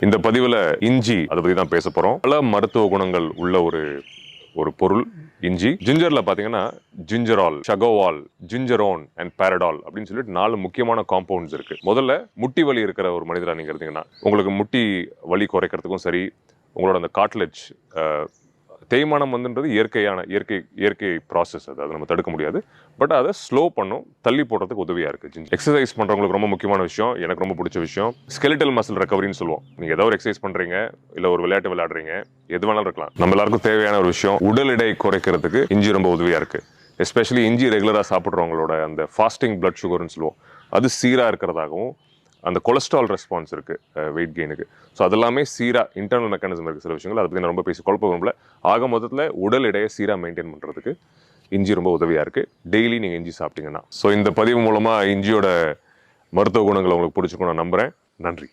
இந்த பதிவுல இஞ்சி அதை பத்தி தான் பேச போறோம். பல மருத்துவ குணங்கள் உள்ள ஒரு பொருள் இஞ்சி. ஜிஞ்சர்ல பாத்தீங்கன்னா ஜிஞ்சரால், ஷகோவால், ஜிஞ்சரோன் அண்ட் பாரடால் அப்படின்னு சொல்லிட்டு 4 முக்கியமான காம்பவுண்ட்ஸ் இருக்கு. முதல்ல முட்டி வலி இருக்கிற ஒரு மனிதரா நீங்க இருந்தீங்கன்னா உங்களுக்கு முட்டி வலி குறைக்கிறதுக்கும் சரி, உங்களோட அந்த காட்லெஜ் தேய்மானம் வந்துன்றது இயற்கை ப்ராசஸ். அதை நம்ம தடுக்க முடியாது. பட் அதை ஸ்லோ பண்ணும், தள்ளி போடுறதுக்கு உதவியா இருக்கு. எக்ஸசைஸ் பண்றவங்களுக்கு ரொம்ப முக்கியமான விஷயம், எனக்கு ரொம்ப பிடிச்ச விஷயம், ஸ்கெலிட்டல் மசில் ரெக்கவரின்னு சொல்லுவோம். நீங்க ஏதோ ஒரு எக்ஸசைஸ் பண்றீங்க, இல்ல ஒரு விளையாட்டு விளையாடுறீங்க, எது வேணாலும் இருக்கலாம். நம்ம எல்லாருக்கும் தேவையான ஒரு விஷயம், உடல் எடை குறைக்கிறதுக்கு இஞ்சி ரொம்ப உதவியா இருக்கு. எஸ்பெஷலி இஞ்சி ரெகுலரா சாப்பிட்றவங்களோட அந்த ஃபாஸ்டிங் பிளட் சுகர்னு சொல்லுவோம், அது சீரா இருக்கிறதாகவும், அந்த கொலஸ்ட்ரால் ரெஸ்பான்ஸ் இருக்கு வெயிட் கெயினுக்கு. ஸோ அதெல்லாமே சீரா இன்டர்னல் மெக்கானிசம் இருக்கு. சில விஷயங்கள் அதை பற்றி நான் ரொம்ப பேசி குழப்ப விரும்பல. ஆக மொத்தத்தில் உடல் எடையை சீரா மெயின்டைன் பண்ணுறதுக்கு இஞ்சி ரொம்ப உதவியாக இருக்குது. டெய்லி நீங்கள் இஞ்சி சாப்பிட்டீங்கன்னா. ஸோ இந்த பதிவு மூலமாக இஞ்சியோட மருத்துவ குணங்களை உங்களுக்கு பிடிச்சிக்கும் நான் நம்புகிறேன். நன்றி.